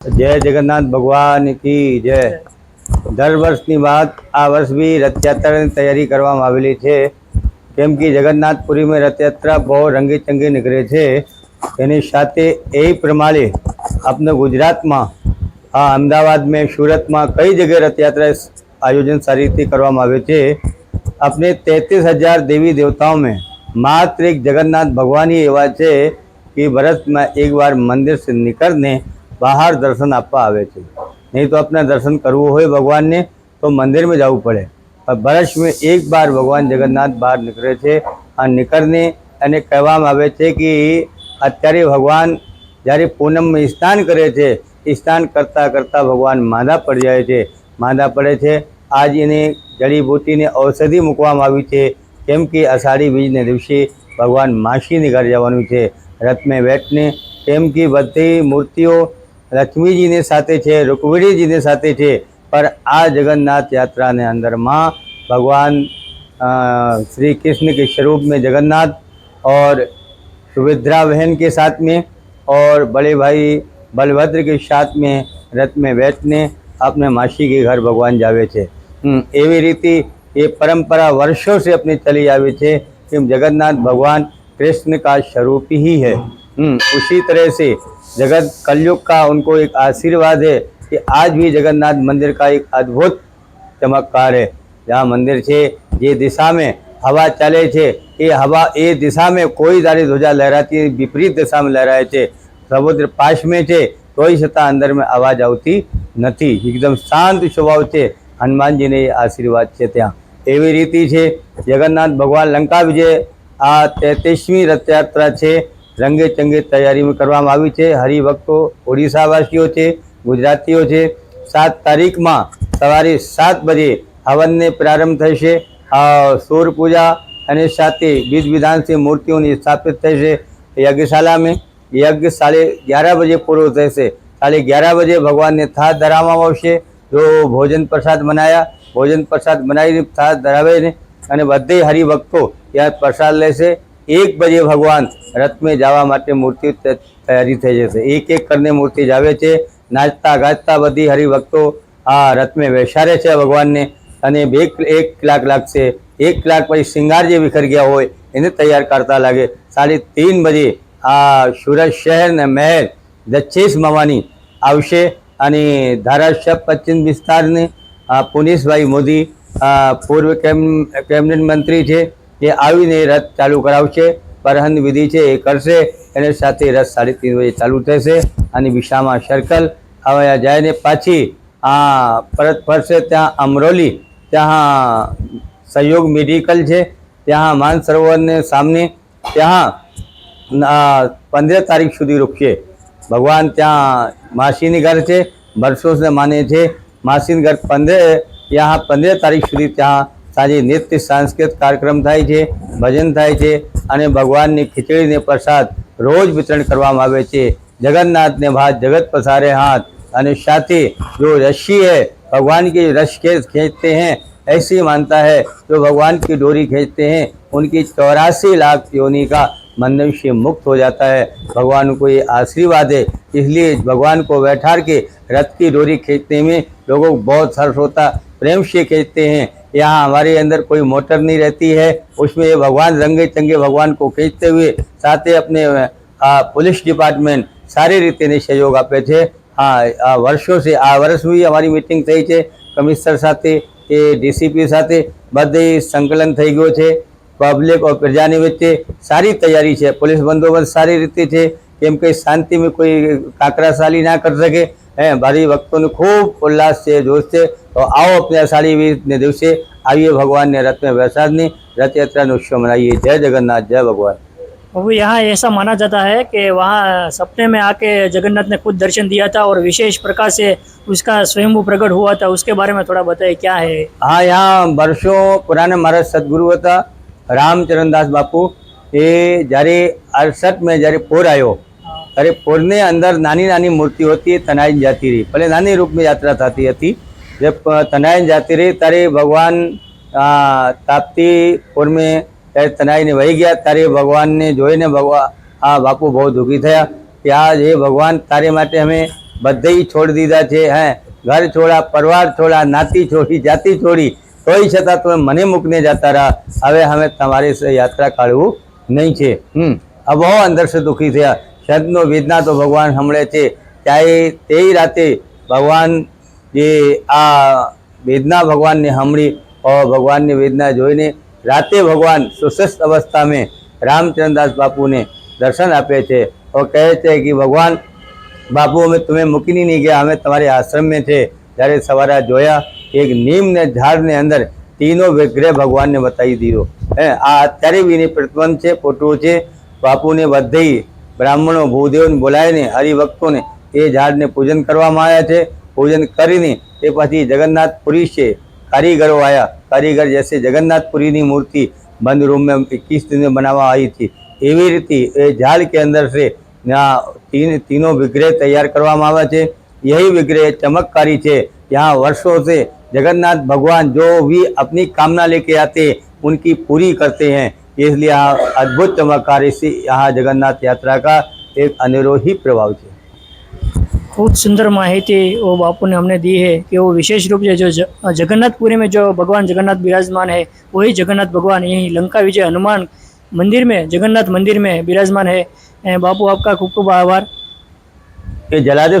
जय जगन्नाथ भगवान की जय। દર વર્ષની વાત આ વર્ષ બી રથયાત્રાની તૈયારી કરવામાં આવેલી છે, કેમ કે જગન્નાથપુરીમાં રથયાત્રા બહુ રંગેચંગે નીકળે છે। એની સાથે એ પ્રમાણે આપણે ગુજરાતમાં અમદાવાદમાં સુરતમાં કઈ જગ્યાએ રથયાત્રા આયોજન સારી રીતે કરવામાં આવે છે। अपने 33,000 देवी देवताओं में मात्र एक जगन्नाथ भगवान ही एवा है कि वर्ष में एक बार मंदिर से निकलने बाहर दर्शन आपवा आवे छे। नहीं तो अपना दर्शन करवू हो भगवान ने तो मंदिर में जावू पड़े, पर वर्ष में एक बार भगवान जगन्नाथ बाहर निकले छे। आ निकलने अने कहेवामां आवे छे कि अत्यारे भगवान ज्यारे पूनम में स्नान करे छे, स्नान करता करता भगवान मांदा पड़ी जाए छे। मांदा पड़े छे आज एने जड़ीबूटी ने औषधि मूकवामां आवी छे, केम कि अषाढ़ी बीज ने दिवसे भगवान मासीनी घर जवानुं छे रथ में बैठने। केम कि बधी मूर्तिओ लक्ष्मी जी ने साथे छे, रुक्मिणी जी ने साथे छे, पर आ जगन्नाथ यात्रा ने अंदर माँ भगवान श्री कृष्ण के स्वरूप में जगन्नाथ और सुभद्रा बहन के साथ में और बड़े भाई बलभद्र के साथ में रथ में बैठने अपने मासी के घर भगवान जावे छे। एवी रीति ये परंपरा वर्षों से अपनी चली आवी छे कि जगन्नाथ भगवान कृष्ण का स्वरूप ही है। उसी तरह से जगत कलयुग का उनको एक आशीर्वाद है कि आज भी जगन्नाथ मंदिर का एक अद्भुत चमत्कार है। जहाँ मंदिर छे ये दिशा में हवा चले छे, ये हवा ये दिशा में कोई दारी ध्वजा लहराती है, विपरीत दिशा में लहराए छे। समुद्र पास में छे तोय छतां अंदर में आवाज आवती नथी, एकदम शांत स्वभाव छे। हनुमान जी ने आशीर्वाद है त्या एवी रीति है। जगन्नाथ भगवान लंका विजय आ 33મી रथयात्रा है, रंगे चंगे तैयारी में करवामां आवी छे। हरिभक्तो ओडिशावासीओ छे, गुजरातीओ छे। 7 तारीख में सवारे 7 बजे हवन ने प्रारंभ थशे। सूर्य पूजा अने साथे विधि विधान से मूर्तिओं स्थापित थशे। यज्ञशाला में यज्ञ 11:30 बजे पूरो थशे। 11:30 बजे भगवान ने थाळ धराववामां आवशे। जो भोजन प्रसाद बनाया, भोजन प्रसाद बनाई थाळ धरावे ने अने बधे हरिभक्तो त्यां प्रसाद लेशे। 1 बजे भगवान रथ में जावा माटे मूर्ति तैयारी थई जशे। एक एक करने मूर्ति जावे छे। नाचता गाजता बधी हरिभक्तो आ रथ में बेसाड़े छे भगवान ने अने 1 कलाक लागशे। 1 कलाक पछी श्रृंगार जे विखर गया होय एने तैयार करता लागे। 3:30 बजे सूरत शहर ने मेयर दक्षेश मवानी आवशे અને ધારાસભ્ય પશ્ચિમ વિસ્તારને પુનિશભાઈ મોદી પૂર્વ કેબિનેટ મંત્રી છે, એ આવીને રથ ચાલુ કરાવશે। પરહન વિધિ છે એ કરશે, એને સાથે રથ 3:30 બજે ચાલુ થશે અને વિશામા સર્કલ આવ્યા જાય પાછી પરત ફરશે। ત્યાં અમરોલી ત્યાં સહયોગ મેડિકલ છે, ત્યાં માનસરોવરને સામને ત્યાં 15 તારીખ સુધી રૂકશે। भगवान त्या मासीनी घर है, वर्षों से माने छे। मासीनी घर 15 तारीख सुधी त्या साँजे नृत्य सांस्कृतिक कार्यक्रम थाय छे, भजन थाय छे अने भगवान ने खीचड़ी ने प्रसाद रोज वितरण करवामां आवे छे। जगन्नाथ ने भात जगत पसारे हाथ अने साथे जो रस्सी है भगवान की रस खींचते हैं, ऐसी मानता है जो भगवान की डोरी खींचते हैं उनकी 84 लाख योनि का मनुष्य मुक्त हो जाता है। भगवान को ये आशीर्वाद है, इसलिए भगवान को बैठार के रथ की डोरी खींचने में लोगों को बहुत हर्ष होता, प्रेम से खींचते हैं। यहाँ हमारे अंदर कोई मोटर नहीं रहती है, उसमें ये भगवान रंगे चंगे भगवान को खींचते हुए साथ ही अपने पुलिस डिपार्टमेंट सारी रीते ने सहयोग आपे छे। वर्षों से आ वर्ष भी हमारी मीटिंग थई छे कमिश्नर साथे के डीसीपी साथे बधे संकलन थई गयो छे। पब्लिक और प्रजानी वच्चे सारी तैयारी है। पुलिस बंदोबस्त सारी रीते है, केम के शांति में कोई काकरासाली ना कर सके। भारी भक्तों ने खूब उल्लास से जोश से तो आओ अपने आषाढ़ी बीज ने दिवसे आइए भगवान ने रथ में बैसाड़ने रथ यात्रा उत्सव मनाइए। जय जगन्नाथ, जय भगवान। प्रभु यहाँ ऐसा माना जाता है कि वहाँ सपने में आके जगन्नाथ ने खुद दर्शन दिया था और विशेष प्रकार से उसका स्वयं प्रकट हुआ था, उसके बारे में थोड़ा बताइए क्या है। हाँ, यहाँ वर्षों पुराने महाराज सदगुरु था रामचरणदास बापू, ये जारे 68 में जारे पूर आयो ત્યારે પૂરને અંદર નાની નાની મૂર્તિ હોતી તનાઈ જાતી રહી, ભલે નાની રૂપમાં યાત્રા થતી હતી। जब तनाई जाती रही तारे भगवान ताप्ती पूर में ત્યારે તનાઈને વહી ગયા ત્યારે ભગવાનને જોઈને બાપુ બહુ દુઃખી થયા कि आज हे भगवान तारे माटे हमें બધે છોડી દીધા છે. ઘર છોડા, પરિવાર છોડા, નાતી છોડી, જાતિ છોડી, તોય છતાં તમે મને મૂકીને જતા રહ્યા. હવે અમે તમારી સાથે યાત્રા કાઢવું નહીં છે. આ બહુ અંદર से દુઃખી થયા. સંતનો વેદના તો ભગવાન સાંભળે છે. ત્યારે તે રાતે ભગવાન જે આ વેદના ભગવાનને સાંભળી और ભગવાનની વેદના જોઈને રાતે ભગવાન સુસ્ત अवस्था में रामचंद्रदास बापू ने दर्शन આપે છે और કહે છે કે ભગવાન બાપુ અમે तुम्हें મૂકીને નહીં ગયા, અમે તમારે આશ્રમ में છે. જ્યારે સવારે જોયા એક નીમને ઝાડને અંદર तीनों विग्रह ભગવાનને બતાવી દીધો. આ અત્યારે બી પ્રતિબંધ છે, ફોટો છે. બાપુને બધે બ્રાહ્મણો ભૂદેવને બોલાવીને હરિભક્તોને એ ઝાડને પૂજન કરવામાં આવ્યા છે. પૂજન કરીને તે પછી જગન્નાથપુરી છે कारीगरों आया. कारीगर जैसे जगन्नाथपुरी की मूर्ति बंद रूम में 21 दिन में बनावा आई थी, एवी रीति झाड़ के अंदर से तीनों विग्रह तैयार करवामां आवे छे. यही विग्रह चमत्कारी है. यहाँ वर्षों से जगन्नाथ भगवान जो भी अपनी कामना लेके आते हैं उनकी पूरी करते हैं. इसलिए अद्भुत चमत्कार से यहाँ जगन्नाथ यात्रा का एक अनेरो ही प्रभाव है. खूब सुंदर माहिती वो बापू ने हमने दी है कि वो विशेष रूप से जो जगन्नाथपुरी में जो भगवान जगन्नाथ विराजमान है वही जगन्नाथ भगवान यहीं लंका विजय हनुमान मंदिर में, जगन्नाथ मंदिर में विराजमान है. बापू आपका खूब खूब आभार. जलादेव